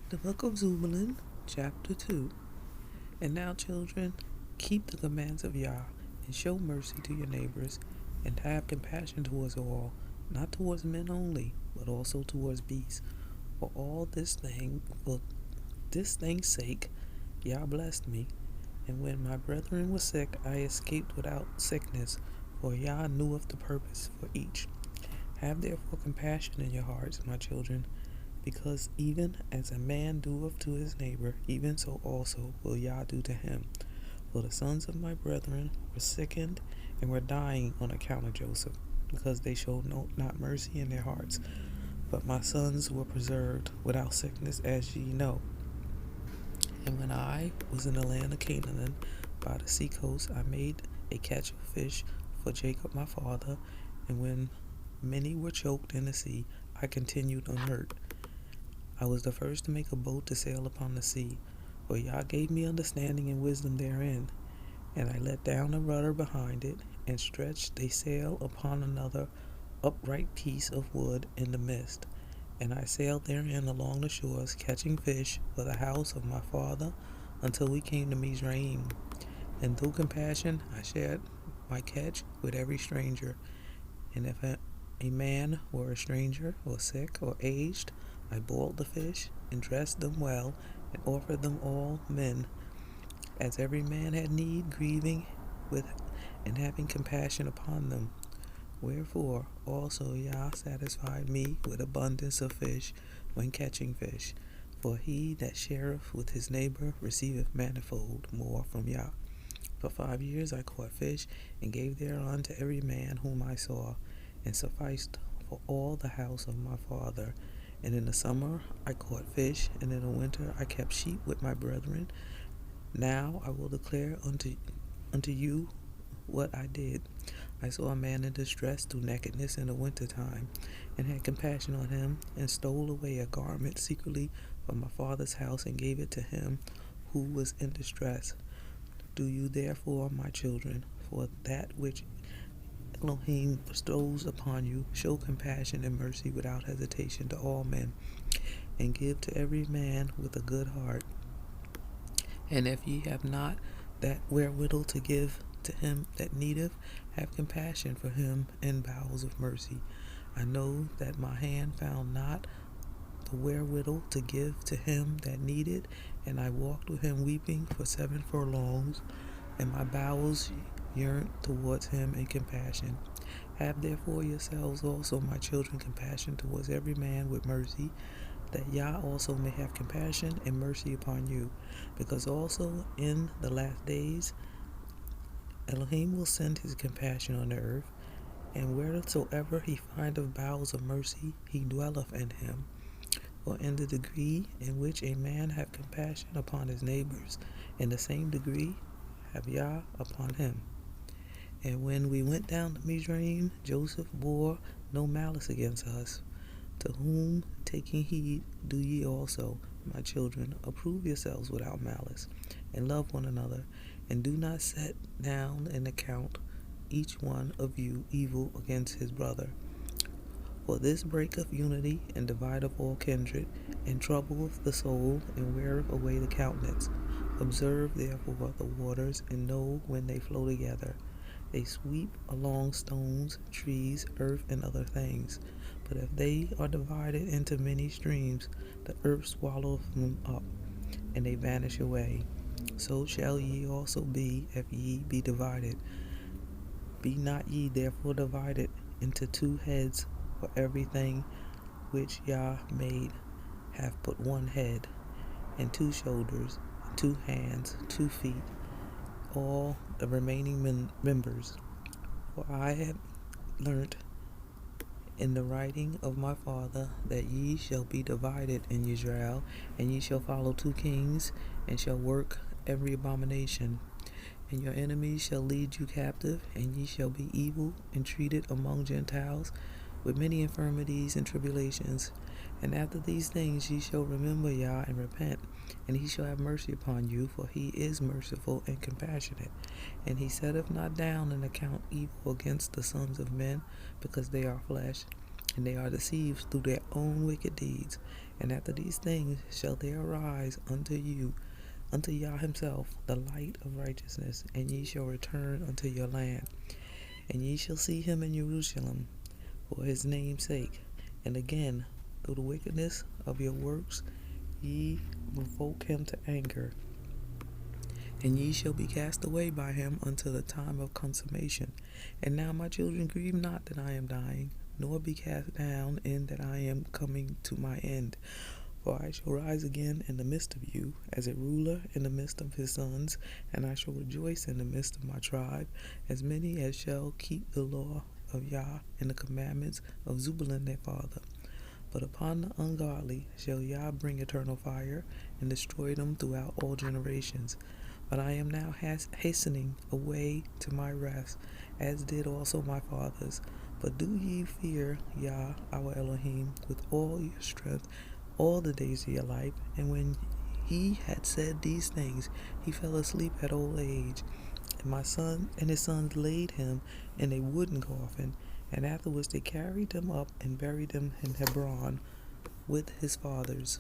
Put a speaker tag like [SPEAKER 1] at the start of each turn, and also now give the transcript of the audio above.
[SPEAKER 1] The book of Zebulun, chapter 2. And now, children, keep the commands of Yah, and show mercy to your neighbors, and have compassion towards all, not towards men only, but also towards beasts. For this thing's sake, Yah blessed me. And when my brethren were sick, I escaped without sickness, for Yah knew of the purpose for each. Have therefore compassion in your hearts, my children, because even as a man doeth to his neighbor, even so also will Yah do to him. For the sons of my brethren were sickened and were dying on account of Joseph, because they showed not mercy in their hearts. But my sons were preserved without sickness, as ye know. And when I was in the land of Canaan by the sea coast, I made a catch of fish for Jacob my father, and when many were choked in the sea, I continued unhurt. I was the first to make a boat to sail upon the sea, for Yah gave me understanding and wisdom therein. And I let down a rudder behind it, and stretched a sail upon another upright piece of wood in the midst. And I sailed therein along the shores, catching fish for the house of my father, until we came to Mizraim. And through compassion I shared my catch with every stranger. And if a man were a stranger, or sick, or aged, I boiled the fish, and dressed them well, and offered them all men, as every man had need, grieving with and having compassion upon them. Wherefore also Yah satisfied me with abundance of fish when catching fish. For he that shareth with his neighbor receiveth manifold more from Yah. For 5 years I caught fish, and gave thereon to every man whom I saw, and sufficed for all the house of my father. And in the summer I caught fish, and in the winter I kept sheep with my brethren. Now I will declare unto you what I did. I saw a man in distress through nakedness in the winter time, and had compassion on him, and stole away a garment secretly from my father's house, and gave it to him who was in distress. Do you therefore, my children, for that which Elohim bestows upon you, show compassion and mercy without hesitation to all men, and give to every man with a good heart. And if ye have not that wherewithal to give to him that needeth, have compassion for him in bowels of mercy. I know that my hand found not the wherewithal to give to him that needed, and I walked with him weeping for 7 furlongs, and my bowels yearned towards him in compassion. Have therefore yourselves also, my children, compassion towards every man with mercy, that Yah also may have compassion and mercy upon you. Because also in the last days Elohim will send his compassion on the earth, and wheresoever he findeth bowels of mercy, he dwelleth in him. For in the degree in which a man have compassion upon his neighbors, in the same degree have Yah upon him. And when we went down to Mizraim, Joseph bore no malice against us, to whom taking heed do ye also, my children. Approve yourselves without malice, and love one another, and do not set down an account each one of you evil against his brother. For this breaketh unity, and divideth all kindred, and troubleth the soul, and weareth away the countenance. Observe therefore the waters, and know when they flow together. They sweep along stones, trees, earth, and other things. But if they are divided into many streams, the earth swalloweth them up, and they vanish away. So shall ye also be, if ye be divided. Be not ye therefore divided into 2 heads, for everything which Yah made hath but 1 head, and 2 shoulders, and 2 hands, 2 feet, all the remaining members. For I have learnt in the writing of my father that ye shall be divided in Israel, and ye shall follow 2 kings, and shall work every abomination. And your enemies shall lead you captive, and ye shall be evil entreated among Gentiles, with many infirmities and tribulations. And after these things ye shall remember Yah, and repent, and he shall have mercy upon you, for he is merciful and compassionate. And he setteth not down an account evil against the sons of men, because they are flesh, and they are deceived through their own wicked deeds. And after these things shall there arise unto Yah himself, the light of righteousness, and ye shall return unto your land. And ye shall see him in Jerusalem for his name's sake. And again, through the wickedness of your works, ye provoke him to anger. And ye shall be cast away by him until the time of consummation. And now, my children, grieve not that I am dying, nor be cast down in that I am coming to my end. For I shall rise again in the midst of you, as a ruler in the midst of his sons, and I shall rejoice in the midst of my tribe, as many as shall keep the law of Yah and the commandments of Zebulun their father. But upon the ungodly shall Yah bring eternal fire, and destroy them throughout all generations. But I am now hastening away to my rest, as did also my fathers. But do ye fear Yah our Elohim with all your strength all the days of your life. And when he had said these things, he fell asleep at old age. And my son and his sons laid him in a wooden coffin, and afterwards they carried him up and buried him in Hebron with his fathers.